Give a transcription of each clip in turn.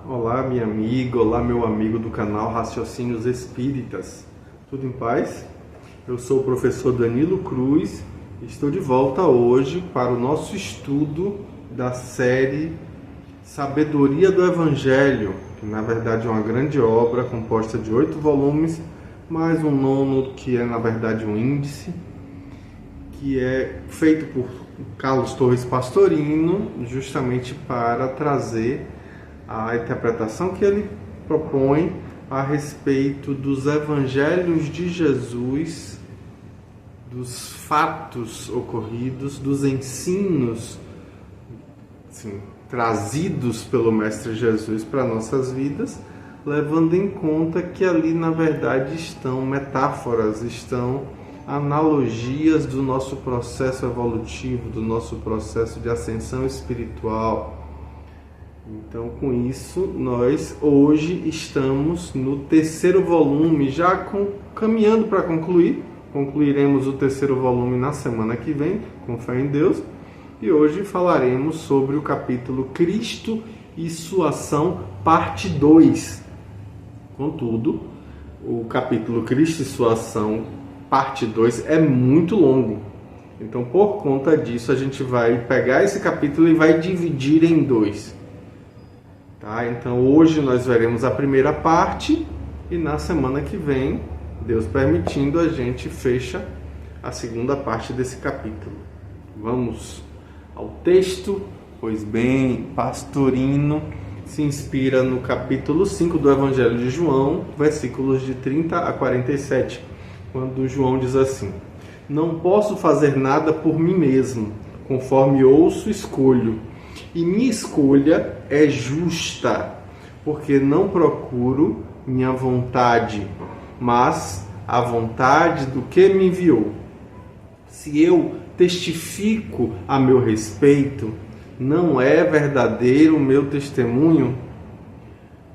Olá, minha amiga, olá, meu amigo do canal Raciocínios Espíritas. Tudo em paz? Eu sou o professor Danilo Cruz e estou de volta hoje para o nosso estudo da série Sabedoria do Evangelho, que na verdade é uma grande obra composta de 8 volumes, mais um nono que é na verdade um índice, que é feito por Carlos Torres Pastorino, justamente para trazer a interpretação que ele propõe a respeito dos evangelhos de Jesus, dos fatos ocorridos, dos ensinos trazidos pelo Mestre Jesus para nossas vidas, levando em conta que ali na verdade estão metáforas, estão analogias do nosso processo evolutivo, do nosso processo de ascensão espiritual. Então, com isso, nós hoje estamos no 3º volume, já caminhando para concluir. Concluiremos o 3º volume na semana que vem, com fé em Deus. E hoje falaremos sobre o capítulo Cristo e sua ação, parte 2. Contudo, o capítulo Cristo e sua ação, parte 2, é muito longo. Então, por conta disso, a gente vai pegar esse capítulo e vai dividir em 2. Tá? Então hoje nós veremos a primeira parte e na semana que vem, Deus permitindo, a gente fecha a segunda parte desse capítulo. Vamos ao texto. Pois bem, Pastorino se inspira no capítulo 5 do Evangelho de João, versículos de 30 a 47, quando João diz assim: "Não posso fazer nada por mim mesmo, conforme ouço, escolho. E minha escolha é justa, porque não procuro minha vontade, mas a vontade do que me enviou. Se eu testifico a meu respeito, não é verdadeiro o meu testemunho?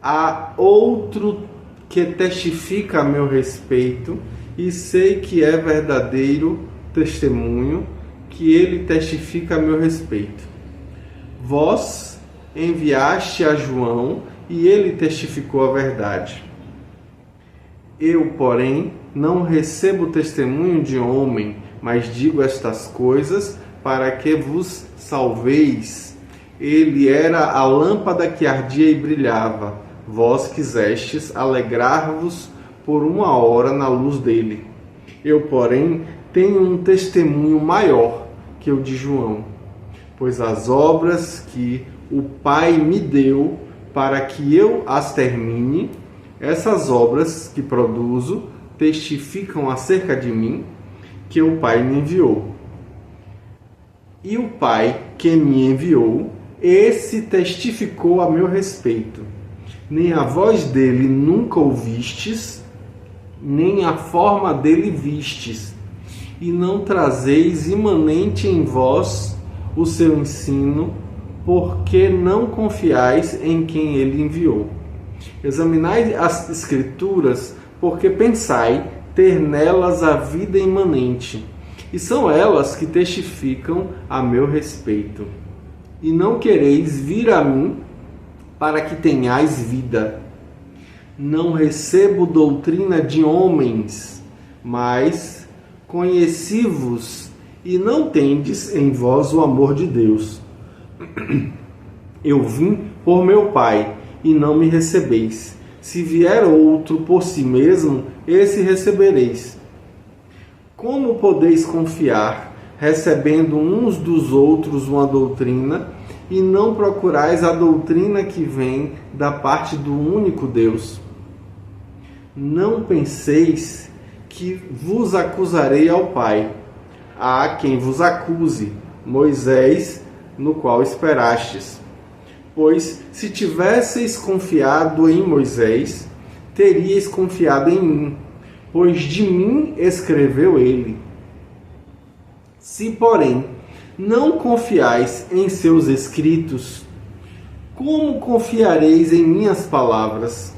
Há outro que testifica a meu respeito, e sei que é verdadeiro testemunho que ele testifica a meu respeito. Vós enviaste a João, e ele testificou a verdade. Eu, porém, não recebo testemunho de homem, mas digo estas coisas para que vos salveis. Ele era a lâmpada que ardia e brilhava. Vós quisestes alegrar-vos por uma hora na luz dele. Eu, porém, tenho um testemunho maior que o de João, pois as obras que o Pai me deu para que eu as termine, essas obras que produzo testificam acerca de mim, que o Pai me enviou. E o Pai que me enviou, esse testificou a meu respeito. Nem a voz dele nunca ouvistes, nem a forma dele vistes, e não trazeis imanente em vós o seu ensino, porque não confiais em quem ele enviou. Examinai as Escrituras, porque pensai ter nelas a vida imanente, e são elas que testificam a meu respeito. E não quereis vir a mim para que tenhais vida. Não recebo doutrina de homens, mas conheci-vos, e não tendes em vós o amor de Deus. Eu vim por meu Pai, e não me recebeis. Se vier outro por si mesmo, esse recebereis. Como podeis confiar, recebendo uns dos outros uma doutrina, e não procurais a doutrina que vem da parte do único Deus? Não penseis que vos acusarei ao Pai. Há quem vos acuse, Moisés, no qual esperastes. Pois, se tivesseis confiado em Moisés, teríeis confiado em mim, pois de mim escreveu ele. Se, porém, não confiais em seus escritos, como confiareis em minhas palavras?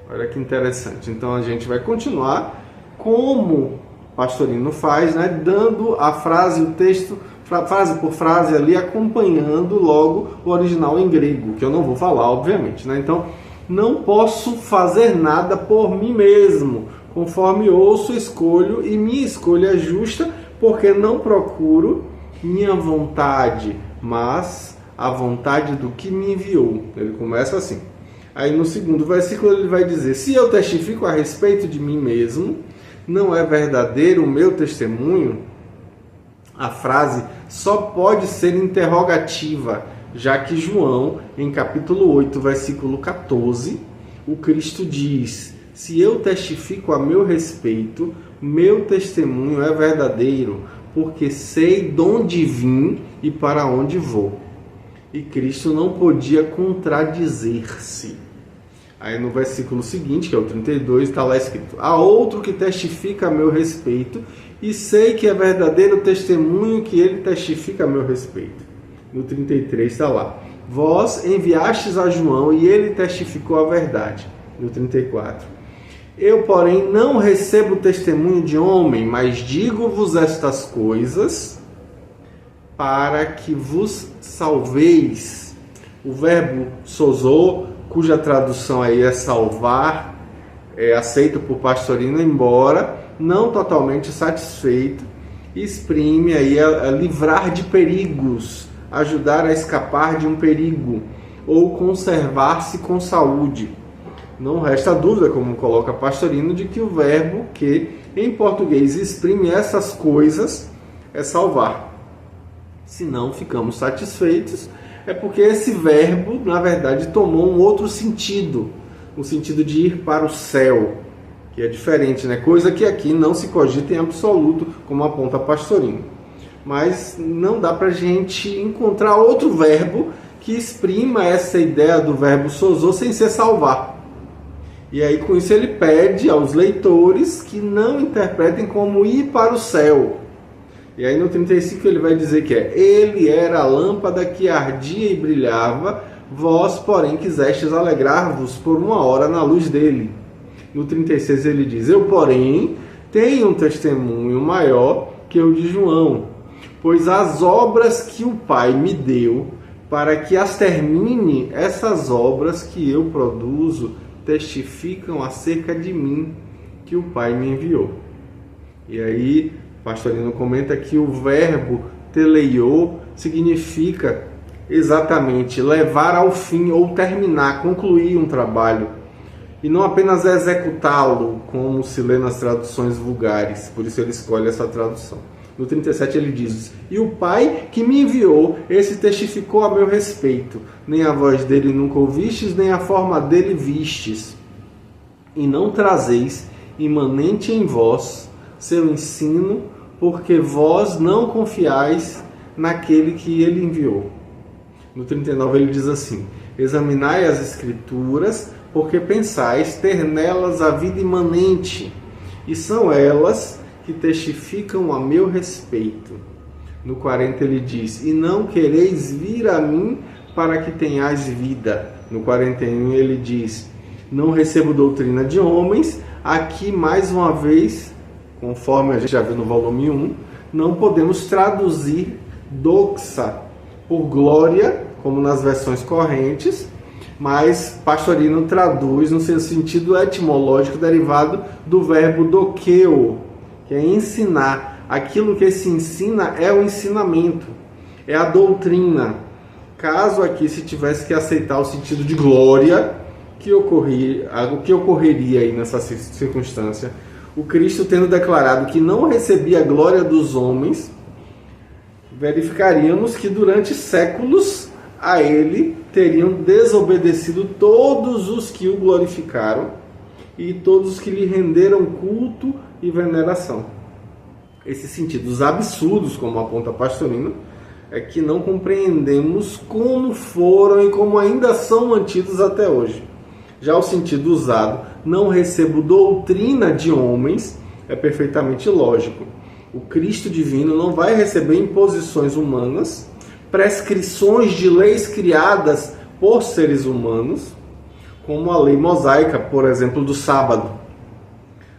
Olha que interessante. Então a gente vai continuar como Pastorino faz, dando a frase, o texto frase por frase ali, acompanhando logo o original em grego, que eu não vou falar, obviamente, né? Então, não posso fazer nada por mim mesmo, conforme ouço, escolho, e minha escolha é justa, porque não procuro minha vontade, mas a vontade do que me enviou. Ele começa assim. Aí no segundo versículo ele vai dizer: se eu testifico a respeito de mim mesmo, não é verdadeiro o meu testemunho? A frase só pode ser interrogativa, já que João, em capítulo 8, versículo 14, o Cristo diz: se eu testifico a meu respeito, meu testemunho é verdadeiro, porque sei de onde vim e para onde vou. E Cristo não podia contradizer-se. Aí no versículo seguinte, que é o 32, está lá escrito: há outro que testifica a meu respeito, e sei que é verdadeiro o testemunho que ele testifica a meu respeito. No 33 está lá: vós enviastes a João e ele testificou a verdade. No 34: eu, porém, não recebo testemunho de homem, mas digo-vos estas coisas para que vos salveis. O verbo sozo, cuja tradução aí é salvar, é aceito por Pastorino, embora não totalmente satisfeito, exprime aí a livrar de perigos, ajudar a escapar de um perigo, ou conservar-se com saúde. Não resta dúvida, como coloca Pastorino, de que o verbo que em português exprime essas coisas é salvar. Se não ficamos satisfeitos, é porque esse verbo, na verdade, tomou um outro sentido, o sentido de ir para o céu, que é diferente, né? Coisa que aqui não se cogita em absoluto, como aponta Pastorino. Mas não dá para a gente encontrar outro verbo que exprima essa ideia do verbo sozo sem ser salvar. E aí com isso ele pede aos leitores que não interpretem como ir para o céu. E aí no 35 ele vai dizer que ele era a lâmpada que ardia e brilhava, vós porém quisestes alegrar-vos por uma hora na luz dele. No 36 ele diz: eu porém tenho um testemunho maior que o de João, pois as obras que o Pai me deu, para que as termine, essas obras que eu produzo testificam acerca de mim, que o Pai me enviou. E aí Pastorino comenta que o verbo teleiou significa exatamente levar ao fim ou terminar, concluir um trabalho, e não apenas executá-lo, como se lê nas traduções vulgares. Por isso ele escolhe essa tradução. No 37 ele diz: e o Pai que me enviou, esse testificou a meu respeito. Nem a voz dele nunca ouvistes, nem a forma dele vistes. E não trazeis imanente em vós seu ensino, porque vós não confiais naquele que ele enviou. No 39 ele diz assim: examinai as Escrituras, porque pensais ter nelas a vida imanente, e são elas que testificam a meu respeito. No 40 ele diz: e não quereis vir a mim para que tenhais vida. No 41 ele diz: não recebo doutrina de homens. Aqui mais uma vez, conforme a gente já viu no volume 1, não podemos traduzir doxa por glória, como nas versões correntes, mas Pastorino traduz no seu sentido etimológico derivado do verbo dokeo, que é ensinar. Aquilo que se ensina é o ensinamento, é a doutrina. Caso aqui se tivesse que aceitar o sentido de glória, o que ocorreria aí nessa circunstância? O Cristo, tendo declarado que não recebia a glória dos homens, verificaríamos que durante séculos a ele teriam desobedecido todos os que o glorificaram e todos os que lhe renderam culto e veneração. Esses sentidos absurdos, como aponta Pastorino, é que não compreendemos como foram e como ainda são mantidos até hoje. Já o sentido usado, não recebo doutrina de homens, é perfeitamente lógico. O Cristo divino não vai receber imposições humanas, prescrições de leis criadas por seres humanos, como a lei mosaica, por exemplo, do sábado.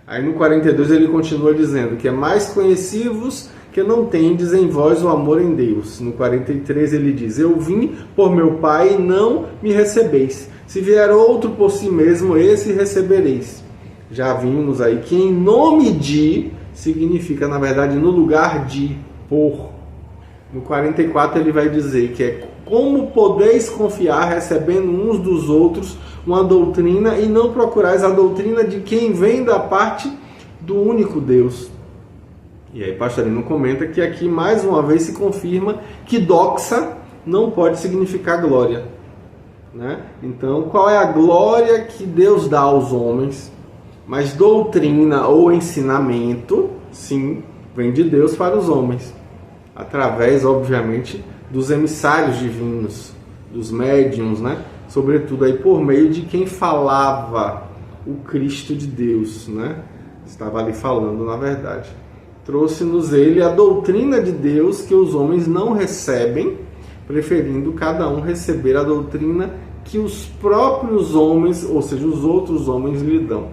Aí no 42 ele continua dizendo que é mais conhecível porque não tendes em vós o amor em Deus. No 43 ele diz: eu vim por meu Pai e não me recebeis. Se vier outro por si mesmo, esse recebereis. Já vimos aí que em nome de significa, na verdade, no lugar de, por. No 44 ele vai dizer que é: como podeis confiar recebendo uns dos outros uma doutrina e não procurais a doutrina de quem vem da parte do único Deus. E aí Pastorino comenta que aqui mais uma vez se confirma que doxa não pode significar glória, né? Então, qual é a glória que Deus dá aos homens? Mas doutrina ou ensinamento, sim, vem de Deus para os homens, através, obviamente, dos emissários divinos, dos médiuns, né? Sobretudo aí por meio de quem falava o Cristo de Deus, né? Estava ali falando, na verdade. Trouxe-nos ele a doutrina de Deus que os homens não recebem, preferindo cada um receber a doutrina que os próprios homens, ou seja, os outros homens lhe dão.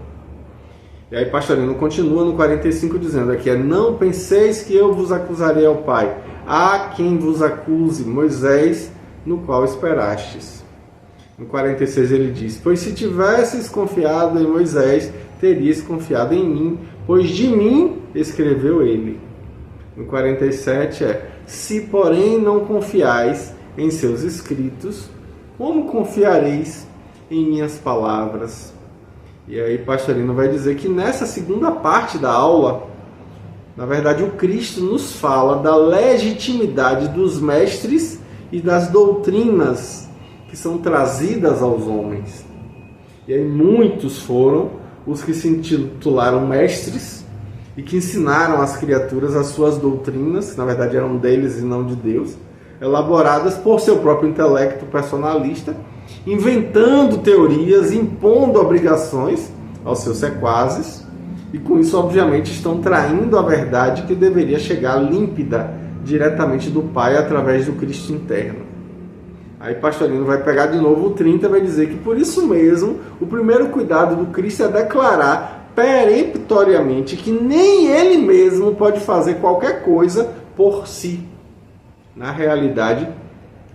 E aí Pastorino continua no 45 dizendo aqui: não penseis que eu vos acusarei ao Pai. Há quem vos acuse, Moisés, no qual esperastes. No 46 ele diz: pois se tivesses confiado em Moisés, terias confiado em mim, pois de mim escreveu ele. No 47 se porém não confiais em seus escritos, como confiareis em minhas palavras? E aí Pastorino vai dizer que nessa segunda parte da aula, na verdade o Cristo nos fala da legitimidade dos mestres e das doutrinas que são trazidas aos homens. E aí muitos foram os que se intitularam mestres e que ensinaram às criaturas as suas doutrinas, que na verdade eram deles e não de Deus, elaboradas por seu próprio intelecto personalista, inventando teorias, impondo obrigações aos seus sequazes, e com isso obviamente estão traindo a verdade que deveria chegar límpida diretamente do Pai através do Cristo interno. Aí Pastorino vai pegar de novo o 30 e vai dizer que por isso mesmo o primeiro cuidado do Cristo é declarar peremptoriamente que nem ele mesmo pode fazer qualquer coisa por si. Na realidade,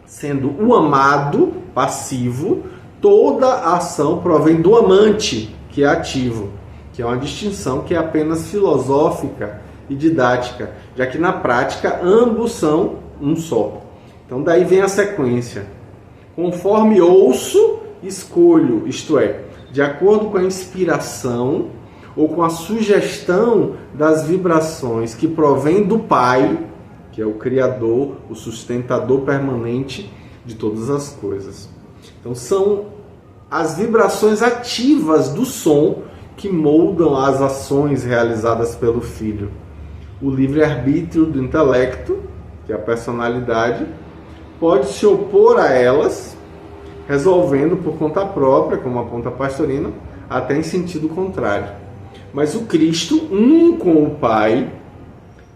sendo o amado passivo, toda a ação provém do amante, que é ativo, que é uma distinção que é apenas filosófica e didática, já que na prática ambos são um só. Então daí vem a sequência: conforme ouço, escolho, isto é, de acordo com a inspiração ou com a sugestão das vibrações que provém do Pai, que é o Criador, o sustentador permanente de todas as coisas. Então são as vibrações ativas do som que moldam as ações realizadas pelo Filho. O livre-arbítrio do intelecto, que é a personalidade, pode se opor a elas, resolvendo por conta própria, como aponta Pastorino, até em sentido contrário. Mas o Cristo, um com o Pai,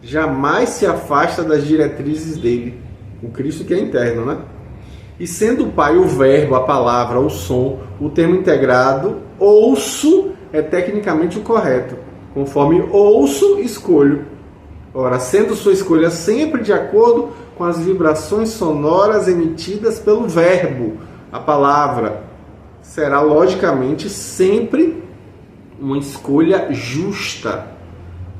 jamais se afasta das diretrizes dele. O Cristo que é interno, né? E sendo o Pai o verbo, a palavra, o som, o termo integrado, ouço é tecnicamente o correto. Conforme ouço, escolho. Ora, sendo sua escolha sempre de acordo com as vibrações sonoras emitidas pelo verbo, a palavra, será logicamente sempre uma escolha justa,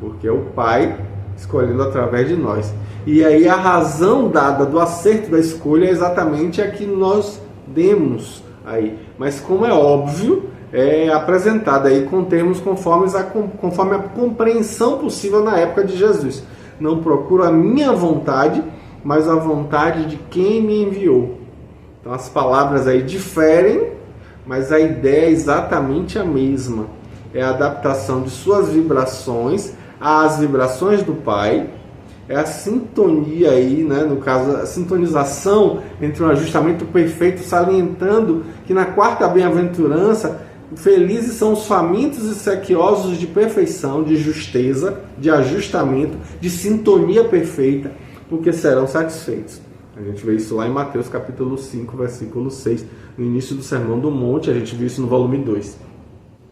porque é o Pai escolhendo através de nós. E aí a razão dada do acerto da escolha é exatamente a que nós demos aí. Mas como é óbvio, é apresentada aí com termos conforme a compreensão possível na época de Jesus. Não procuro a minha vontade, mas a vontade de quem me enviou. Então as palavras aí diferem, mas a ideia é exatamente a mesma. É a adaptação de suas vibrações às vibrações do Pai. É a sintonia aí, né? No caso, a sintonização entre um ajustamento perfeito, salientando que na quarta bem-aventurança, felizes são os famintos e sequiosos de perfeição, de justeza, de ajustamento, de sintonia perfeita, porque serão satisfeitos. A gente vê isso lá em Mateus capítulo 5, versículo 6, no início do Sermão do Monte. A gente viu isso no volume 2.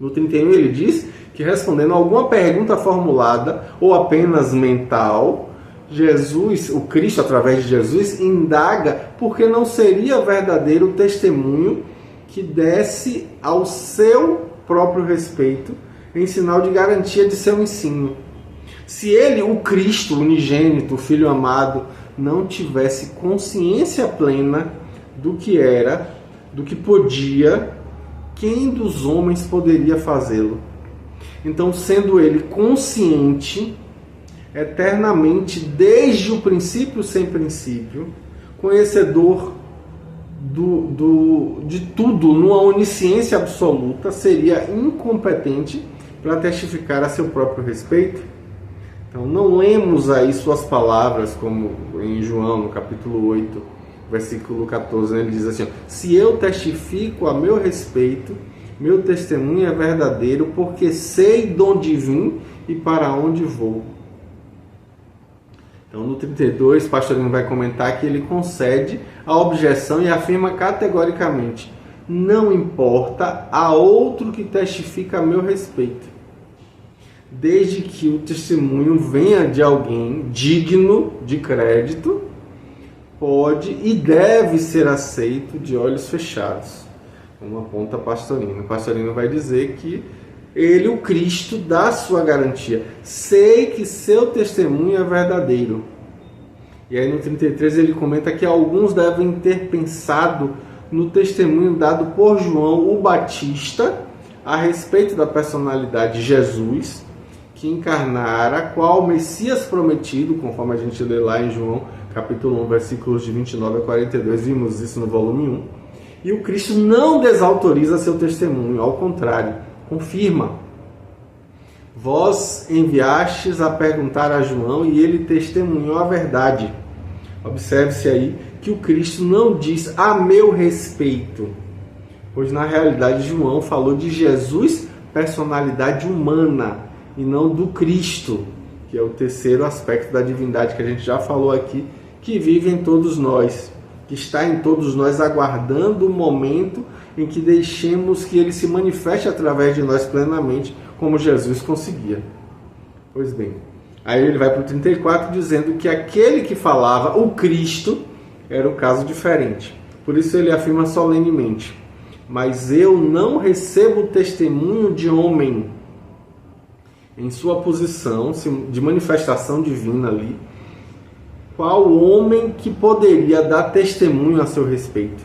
No 31 ele diz que, respondendo a alguma pergunta formulada ou apenas mental, Jesus, o Cristo através de Jesus, indaga porque não seria verdadeiro o testemunho que desse ao seu próprio respeito em sinal de garantia de seu ensino. Se ele, o Cristo unigênito, o Filho amado, não tivesse consciência plena do que era, do que podia, quem dos homens poderia fazê-lo? Então, sendo ele consciente, eternamente, desde o princípio sem princípio, conhecedor de tudo, numa onisciência absoluta, seria incompetente para testificar a seu próprio respeito? Então, não lemos aí suas palavras, como em João, no capítulo 8, versículo 14, né? Ele diz assim: se eu testifico a meu respeito, meu testemunho é verdadeiro, porque sei de onde vim e para onde vou. Então, no 32, o Pastorino vai comentar que ele concede a objeção e afirma categoricamente: não importa a outro que testifica a meu respeito, desde que o testemunho venha de alguém digno de crédito, pode e deve ser aceito de olhos fechados, como aponta Pastorino. O Pastorino vai dizer que ele, o Cristo, dá sua garantia. Sei que seu testemunho é verdadeiro. E aí no 33 ele comenta que alguns devem ter pensado no testemunho dado por João o Batista a respeito da personalidade de Jesus, que encarnara qual Messias prometido, conforme a gente lê lá em João capítulo 1, versículos de 29 a 42, vimos isso no volume 1. E o Cristo não desautoriza seu testemunho, ao contrário, confirma. Vós enviastes a perguntar a João e ele testemunhou a verdade. Observe-se aí que o Cristo não diz a meu respeito, pois na realidade João falou de Jesus, personalidade humana, e não do Cristo, que é o terceiro aspecto da divindade que a gente já falou aqui, que vive em todos nós, que está em todos nós, aguardando o momento em que deixemos que ele se manifeste através de nós plenamente, como Jesus conseguia. Pois bem, aí ele vai para o 34 dizendo que aquele que falava, o Cristo, era um caso diferente. Por isso ele afirma solenemente: mas eu não recebo testemunho de homem. Em sua posição de manifestação divina ali, qual homem que poderia dar testemunho a seu respeito?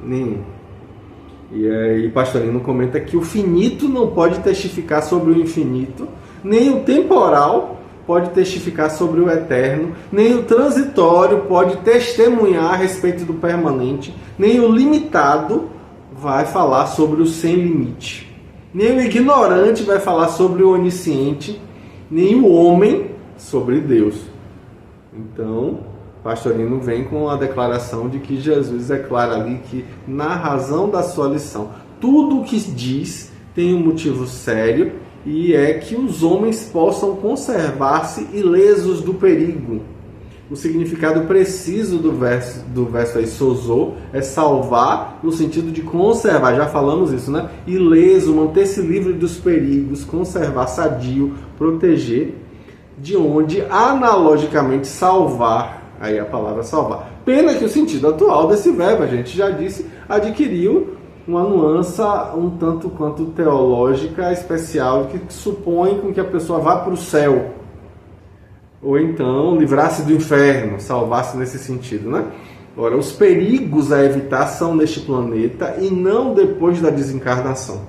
Nenhum. E aí Pastorino comenta que o finito não pode testificar sobre o infinito, nem o temporal pode testificar sobre o eterno, nem o transitório pode testemunhar a respeito do permanente, nem o limitado vai falar sobre o sem limite. Nem o ignorante vai falar sobre o onisciente, nem o homem sobre Deus. Então, Pastorino vem com a declaração de que Jesus declara ali que, na razão da sua lição, tudo o que diz tem um motivo sério, e é que os homens possam conservar-se ilesos do perigo. O significado preciso do verso aí, sozo, é salvar no sentido de conservar, já falamos isso, né? Ileso, manter-se livre dos perigos, conservar, sadio, proteger, de onde analogicamente salvar, aí a palavra salvar. Pena que o sentido atual desse verbo, a gente já disse, adquiriu uma nuance um tanto quanto teológica especial, que supõe com que a pessoa vá para o céu, ou então livrar-se do inferno, salvar-se nesse sentido, né? Ora, os perigos a evitar são neste planeta e não depois da desencarnação.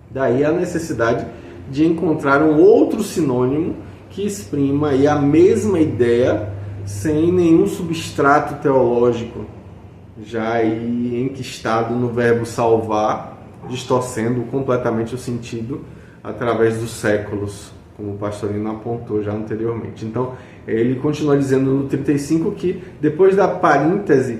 Daí a necessidade de encontrar um outro sinônimo que exprima aí a mesma ideia sem nenhum substrato teológico, já aí enquistado no verbo salvar, distorcendo completamente o sentido através dos séculos, como o Pastorino apontou já anteriormente. Então, ele continua dizendo no 35 que, depois da parêntese,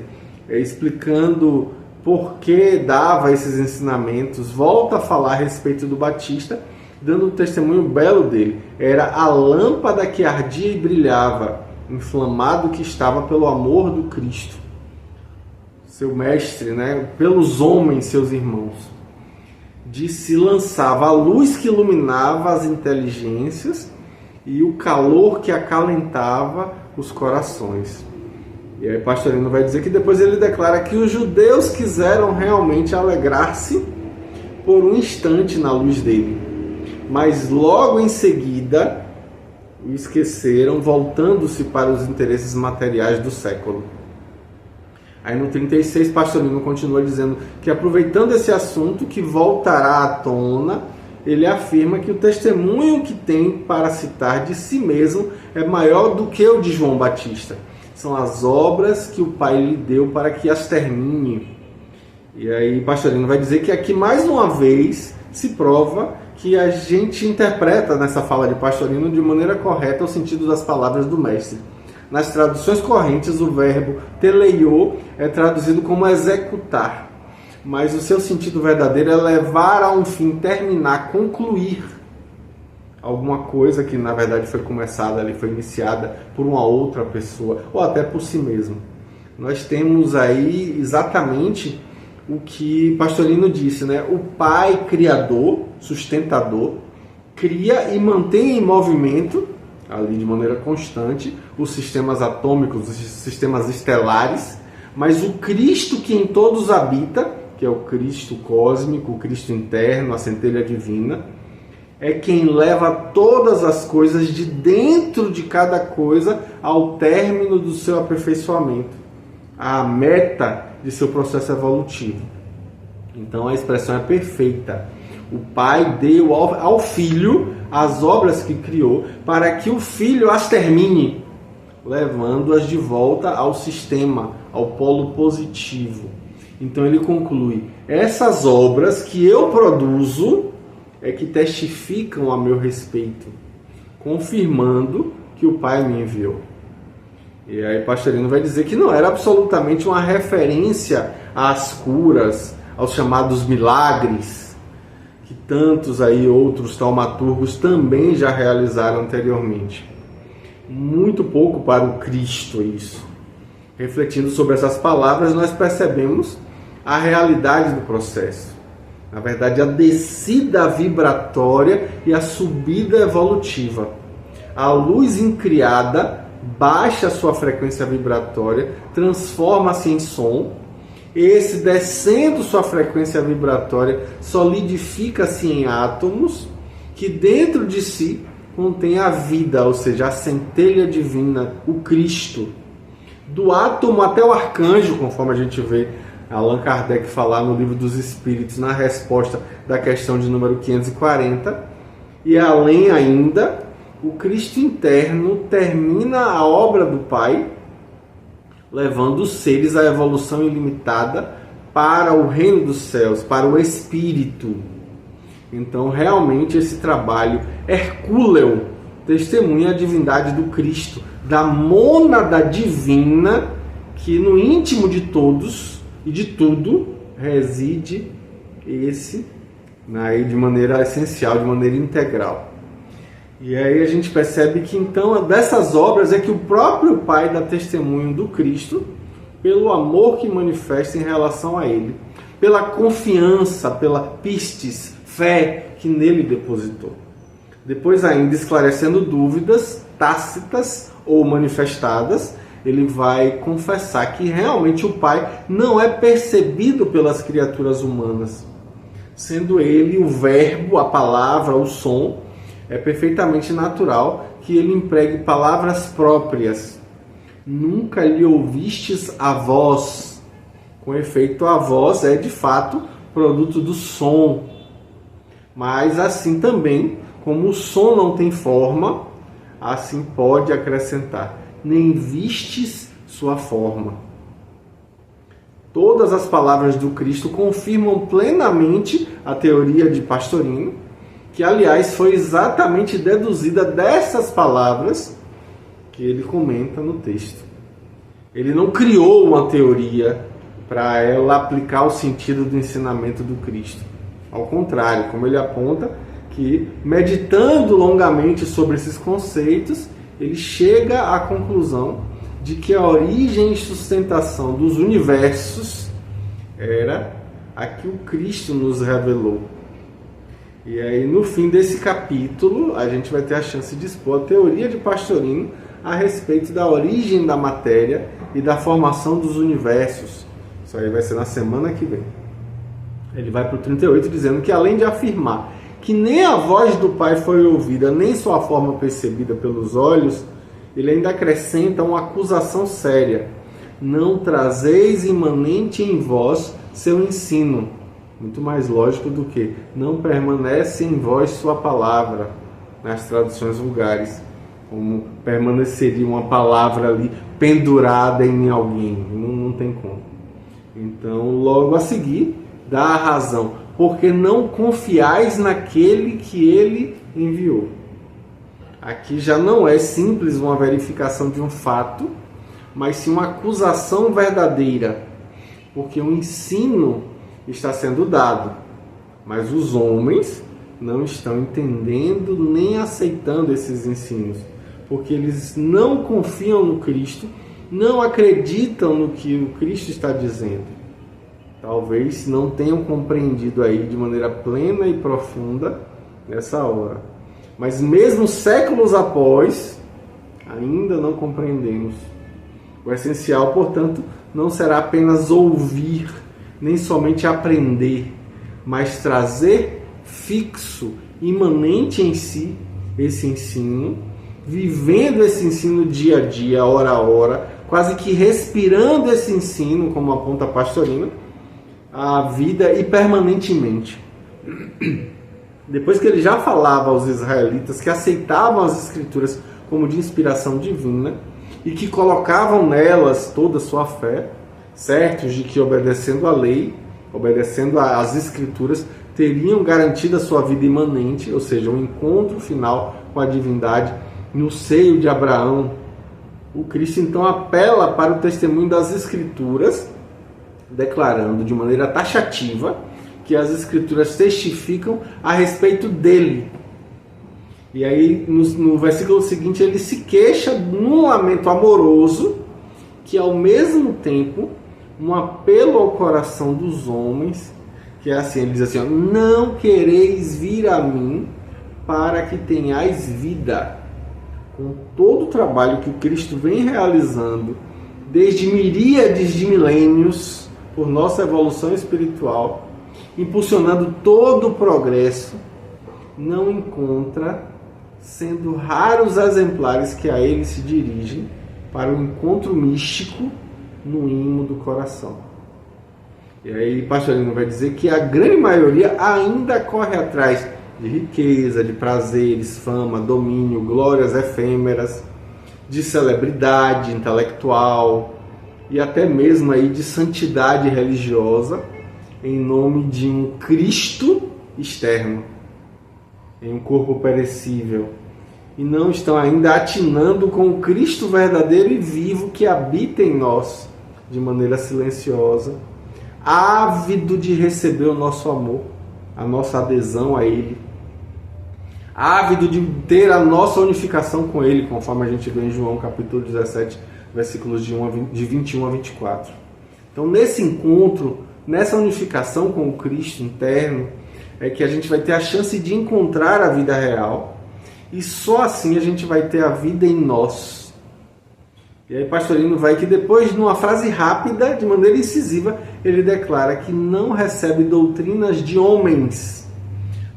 explicando por que dava esses ensinamentos, volta a falar a respeito do Batista, dando um testemunho belo dele. Era a lâmpada que ardia e brilhava, inflamado que estava pelo amor do Cristo, seu mestre, né? Pelos homens, seus irmãos. Se lançava a luz que iluminava as inteligências e o calor que acalentava os corações. E aí Pastorino vai dizer que depois ele declara que os judeus quiseram realmente alegrar-se por um instante na luz dele, mas logo em seguida o esqueceram, voltando-se para os interesses materiais do século. Aí no 36, Pastorino continua dizendo que, aproveitando esse assunto que voltará à tona, ele afirma que o testemunho que tem para citar de si mesmo é maior do que o de João Batista. São as obras que o Pai lhe deu para que as termine. E aí Pastorino vai dizer que aqui mais uma vez se prova que a gente interpreta nessa fala de Pastorino de maneira correta o sentido das palavras do mestre. Nas traduções correntes, o verbo teleiô é traduzido como executar, mas o seu sentido verdadeiro é levar a um fim, terminar, concluir alguma coisa que na verdade foi começada ali, foi iniciada por uma outra pessoa, ou até por si mesmo. Nós temos aí exatamente o que Pastorino disse, né? O Pai Criador, sustentador, cria e mantém em movimento, ali de maneira constante, os sistemas atômicos, os sistemas estelares, mas o Cristo que em todos habita, que é o Cristo cósmico, o Cristo interno, a centelha divina, é quem leva todas as coisas de dentro de cada coisa ao término do seu aperfeiçoamento, à meta de seu processo evolutivo. Então a expressão é perfeita. O Pai deu ao Filho as obras que criou para que o Filho as termine, levando-as de volta ao sistema, ao polo positivo. Então ele conclui: essas obras que eu produzo é que testificam a meu respeito, confirmando que o Pai me enviou. E aí Pastorino vai dizer que não era absolutamente uma referência às curas, aos chamados milagres, que tantos aí outros taumaturgos também já realizaram anteriormente. Muito pouco para o Cristo isso. Refletindo sobre essas palavras, nós percebemos a realidade do processo. Na verdade, a descida vibratória e a subida evolutiva. A luz incriada baixa sua frequência vibratória, transforma-se em som. Esse, descendo sua frequência vibratória, solidifica-se em átomos que dentro de si contém a vida, ou seja, a centelha divina, o Cristo. Do átomo até o arcanjo, conforme a gente vê Allan Kardec falar no Livro dos Espíritos, na resposta da questão de número 540, e além ainda, o Cristo interno termina a obra do Pai, levando os seres à evolução ilimitada para o reino dos céus, para o Espírito. Então, realmente, esse trabalho hercúleo testemunha a divindade do Cristo, da mônada divina que no íntimo de todos e de tudo reside esse, né, de maneira essencial, de maneira integral. E aí a gente percebe que então dessas obras é que o próprio Pai dá testemunho do Cristo pelo amor que manifesta em relação a Ele, pela confiança, pela pistis, fé que nele depositou. Depois ainda, esclarecendo dúvidas tácitas ou manifestadas, ele vai confessar que realmente o Pai não é percebido pelas criaturas humanas, sendo ele o verbo, a palavra, o som. É perfeitamente natural que ele empregue palavras próprias. Nunca lhe ouvistes a voz. Com efeito, a voz é de fato produto do som. Mas assim também, como o som não tem forma, assim pode acrescentar: nem vistes sua forma. Todas as palavras do Cristo confirmam plenamente a teoria de Pastorino, que aliás foi exatamente deduzida dessas palavras que ele comenta no texto. Ele não criou uma teoria para ela aplicar o sentido do ensinamento do Cristo. Ao contrário, como ele aponta, que meditando longamente sobre esses conceitos, ele chega à conclusão de que a origem e sustentação dos universos era a que o Cristo nos revelou. E aí, no fim desse capítulo, a gente vai ter a chance de expor a teoria de Pastorino a respeito da origem da matéria e da formação dos universos. Isso aí vai ser na semana que vem. Ele vai para o 38 dizendo que, além de afirmar que nem a voz do Pai foi ouvida, nem sua forma percebida pelos olhos, ele ainda acrescenta uma acusação séria: não trazeis imanente em vós seu ensino. Muito mais lógico do que não permanece em vós sua palavra, nas traduções vulgares, como permaneceria uma palavra ali pendurada em alguém. Não tem como. Então, logo a seguir, dá a razão: porque não confiais naquele que ele enviou. Aqui já não é simples uma verificação de um fato, mas sim uma acusação verdadeira, porque o ensino está sendo dado, mas os homens não estão entendendo nem aceitando esses ensinos, porque eles não confiam no Cristo, não acreditam no que o Cristo está dizendo. Talvez não tenham compreendido aí de maneira plena e profunda nessa hora. Mas mesmo séculos após, ainda não compreendemos. O essencial, portanto, não será apenas ouvir, nem somente aprender, mas trazer fixo, imanente em si, esse ensino, vivendo esse ensino dia a dia, hora a hora, quase que respirando esse ensino, como aponta a Pastorina, a vida e permanentemente. Depois que ele já falava aos israelitas que aceitavam as Escrituras como de inspiração divina e que colocavam nelas toda a sua fé, certos de que obedecendo à lei, obedecendo às Escrituras, teriam garantido a sua vida imanente, ou seja, um encontro final com a divindade no seio de Abraão. O Cristo então apela para o testemunho das Escrituras, declarando de maneira taxativa que as Escrituras testificam a respeito dele. E aí, no versículo seguinte, ele se queixa num lamento amoroso, que ao mesmo tempo, um apelo ao coração dos homens, que é assim, ele diz assim: não quereis vir a mim para que tenhais vida. Com todo o trabalho que o Cristo vem realizando, desde miríades de milênios, por nossa evolução espiritual, impulsionando todo o progresso, não encontra, sendo raros exemplares que a ele se dirigem para o encontro místico no imo do coração. E aí Pastorino vai dizer que a grande maioria ainda corre atrás de riqueza, de prazeres, fama, domínio, glórias efêmeras, de celebridade intelectual e até mesmo aí de santidade religiosa, em nome de um Cristo externo, em um corpo perecível, e não estão ainda atinando com o Cristo verdadeiro e vivo que habita em nós de maneira silenciosa, ávido de receber o nosso amor, a nossa adesão a Ele, ávido de ter a nossa unificação com Ele, conforme a gente vê em João capítulo 17, versículos de 21 a 24. Então, nesse encontro, nessa unificação com o Cristo interno, é que a gente vai ter a chance de encontrar a vida real, e só assim a gente vai ter a vida em nós. E aí Pastorino vai que depois, numa frase rápida, de maneira incisiva, ele declara que não recebe doutrinas de homens.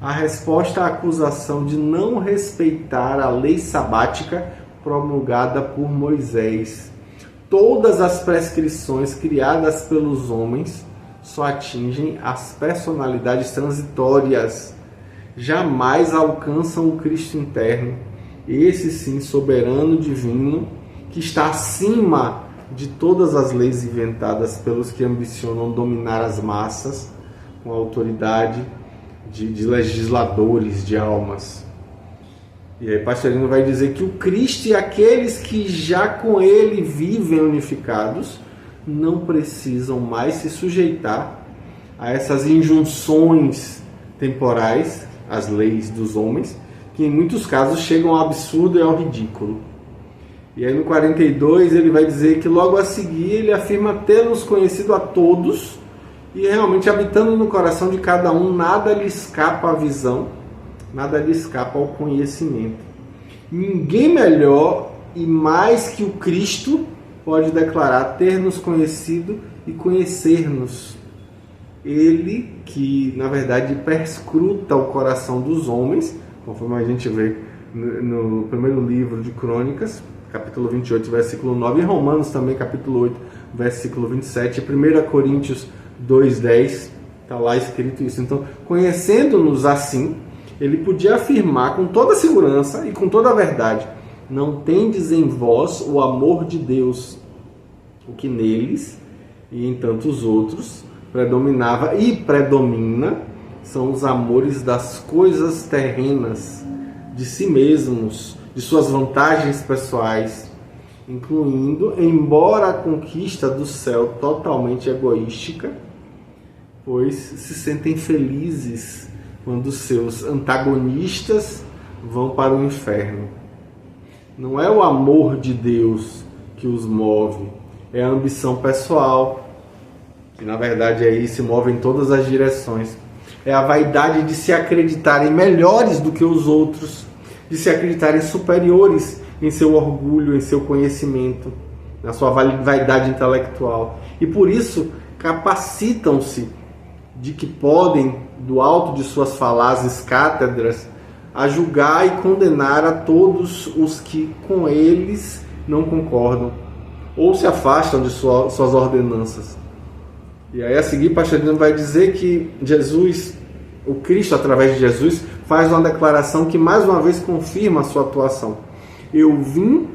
A resposta à acusação de não respeitar a lei sabática promulgada por Moisés. Todas as prescrições criadas pelos homens só atingem as personalidades transitórias, jamais alcançam o Cristo interno, esse sim soberano divino, que está acima de todas as leis inventadas pelos que ambicionam dominar as massas com a autoridade de legisladores de almas. E aí Pastorino vai dizer que o Cristo e aqueles que já com ele vivem unificados não precisam mais se sujeitar a essas injunções temporais, as leis dos homens, que em muitos casos chegam ao absurdo e ao ridículo. E aí no 42 ele vai dizer que logo a seguir ele afirma tê-los conhecido a todos, e realmente habitando no coração de cada um, nada lhe escapa à visão, nada lhe escapa ao conhecimento. Ninguém melhor e mais que o Cristo pode declarar ter nos conhecido e conhecer-nos. Ele que, na verdade, perscruta o coração dos homens, conforme a gente vê no primeiro livro de Crônicas, capítulo 28, versículo 9, e Romanos também, capítulo 8, versículo 27, 1 Coríntios 2:10, está lá escrito isso. Então, conhecendo-nos assim, ele podia afirmar com toda segurança e com toda a verdade: não tendes em vós o amor de Deus, o que neles e em tantos outros predominava e predomina são os amores das coisas terrenas, de si mesmos, de suas vantagens pessoais, incluindo, embora a conquista do céu totalmente egoística, pois se sentem felizes quando seus antagonistas vão para o inferno. Não é o amor de Deus que os move, é a ambição pessoal, que na verdade aí se move em todas as direções. É a vaidade de se acreditarem melhores do que os outros, de se acreditarem superiores em seu orgulho, em seu conhecimento, na sua vaidade intelectual. E por isso capacitam-se de que podem, do alto de suas falazes cátedras, a julgar e condenar a todos os que com eles não concordam ou se afastam de suas ordenanças. E aí a seguir, pastor Dino vai dizer que Jesus, o Cristo através de Jesus, faz uma declaração que mais uma vez confirma a sua atuação. Eu vim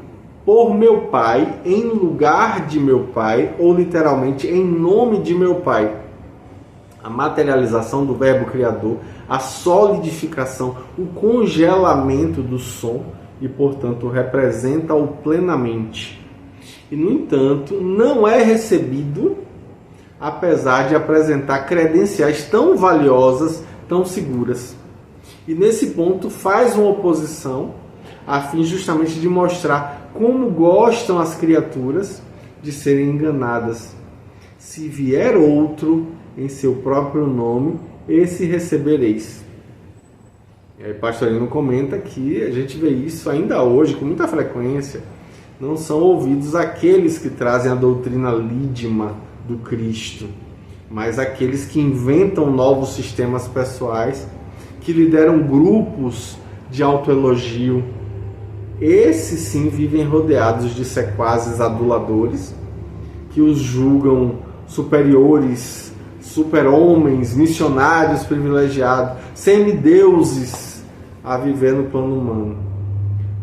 por meu Pai, em lugar de meu Pai, ou literalmente em nome de meu Pai. A materialização do verbo criador, a solidificação, o congelamento do som e, portanto, representa-o plenamente. E, no entanto, não é recebido, apesar de apresentar credenciais tão valiosas, tão seguras. E nesse ponto faz uma oposição, a fim justamente de mostrar como gostam as criaturas de serem enganadas. Se vier outro em seu próprio nome, esse recebereis. E aí Pastorino comenta que a gente vê isso ainda hoje com muita frequência. Não são ouvidos aqueles que trazem a doutrina lídima do Cristo, mas aqueles que inventam novos sistemas pessoais, que lideram grupos de autoelogio. Esses sim vivem rodeados de sequazes aduladores, que os julgam superiores, super-homens, missionários privilegiados, semideuses a viver no plano humano.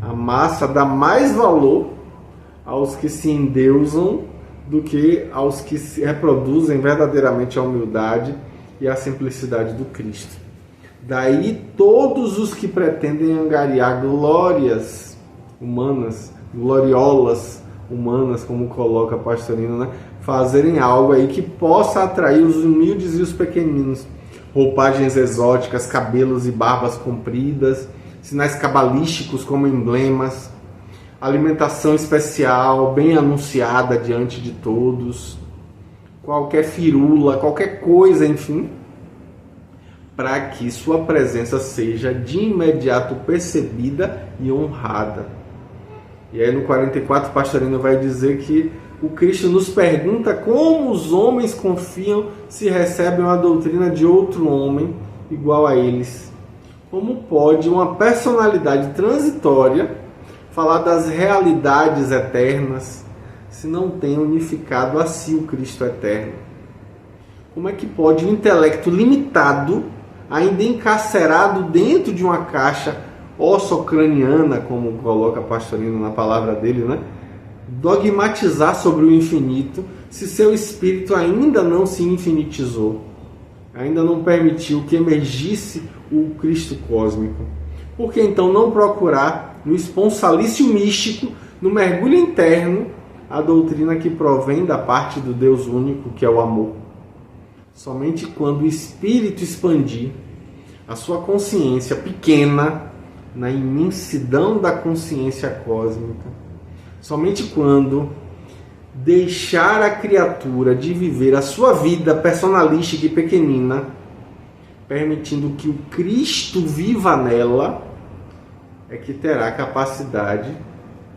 A massa dá mais valor aos que se endeusam do que aos que se reproduzem verdadeiramente a humildade e a simplicidade do Cristo. Daí todos os que pretendem angariar glórias humanas, gloriolas humanas, como coloca Pastorino, né? Fazerem algo aí que possa atrair os humildes e os pequeninos. Roupagens exóticas, cabelos e barbas compridas, sinais cabalísticos como emblemas, alimentação especial, bem anunciada diante de todos, qualquer firula, qualquer coisa, enfim, para que sua presença seja de imediato percebida e honrada. E aí no 44, Pastorino vai dizer que o Cristo nos pergunta como os homens confiam se recebem uma doutrina de outro homem igual a eles. Como pode uma personalidade transitória falar das realidades eternas se não tem unificado a si o Cristo eterno? Como é que pode um intelecto limitado, ainda encarcerado dentro de uma caixa ossocraniana, como coloca Pastorino na palavra dele, né? Dogmatizar sobre o infinito se seu espírito ainda não se infinitizou, ainda não permitiu que emergisse o Cristo cósmico? Por que então não procurar no esponsalício místico, no mergulho interno, a doutrina que provém da parte do Deus único, que é o amor? Somente quando o espírito expandir a sua consciência pequena na imensidão da consciência cósmica, somente quando deixar a criatura de viver a sua vida personalística e pequenina, permitindo que o Cristo viva nela, é que terá capacidade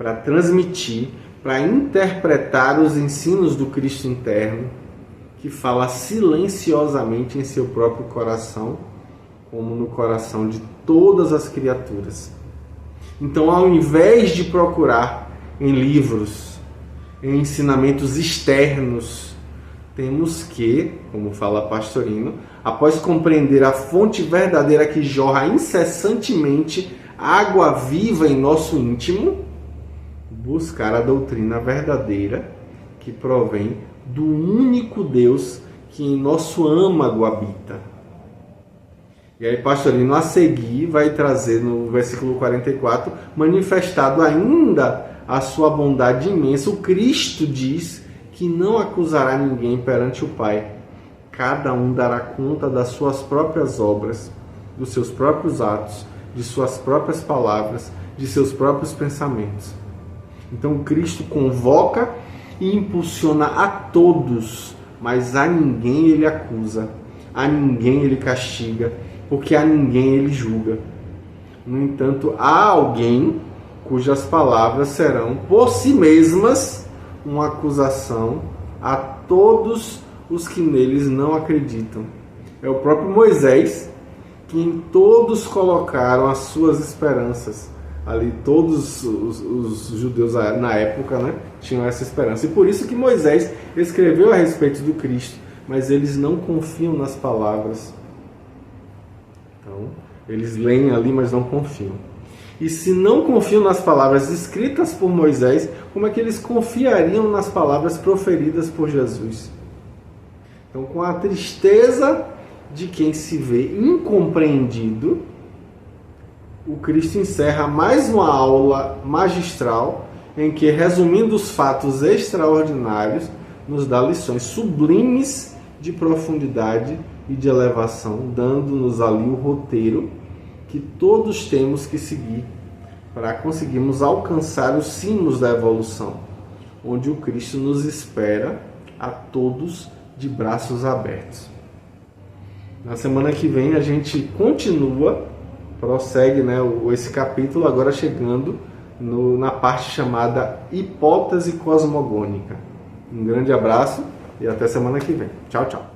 para transmitir, para interpretar os ensinos do Cristo interno, que fala silenciosamente em seu próprio coração, como no coração de todas as criaturas. Então, ao invés de procurar em livros, em ensinamentos externos, temos que, como fala Pastorino, após compreender a fonte verdadeira que jorra incessantemente água viva em nosso íntimo, buscar a doutrina verdadeira que provém do único Deus que em nosso âmago habita. E aí Pastorino a seguir vai trazer no versículo 44, manifestado ainda a sua bondade imensa, o Cristo diz que não acusará ninguém perante o Pai. Cada um dará conta das suas próprias obras, dos seus próprios atos, de suas próprias palavras, de seus próprios pensamentos. Então Cristo convoca e impulsiona a todos, mas a ninguém ele acusa, a ninguém ele castiga, porque a ninguém ele julga. No entanto, há alguém cujas palavras serão por si mesmas uma acusação a todos os que neles não acreditam. É o próprio Moisés que em todos colocaram as suas esperanças. Ali todos os judeus na época, né, tinham essa esperança. E por isso que Moisés escreveu a respeito do Cristo, mas eles não confiam nas palavras. Então, eles leem ali, mas não confiam. E se não confiam nas palavras escritas por Moisés, como é que eles confiariam nas palavras proferidas por Jesus? Então, com a tristeza de quem se vê incompreendido, o Cristo encerra mais uma aula magistral em que, resumindo os fatos extraordinários, nos dá lições sublimes de profundidade e de elevação, dando-nos ali o roteiro que todos temos que seguir para conseguirmos alcançar os cimos da evolução, onde o Cristo nos espera a todos de braços abertos. Na semana que vem a gente continua, prossegue, né, esse capítulo, agora chegando na parte chamada hipótese cosmogônica. Um grande abraço e até semana que vem. Tchau, tchau.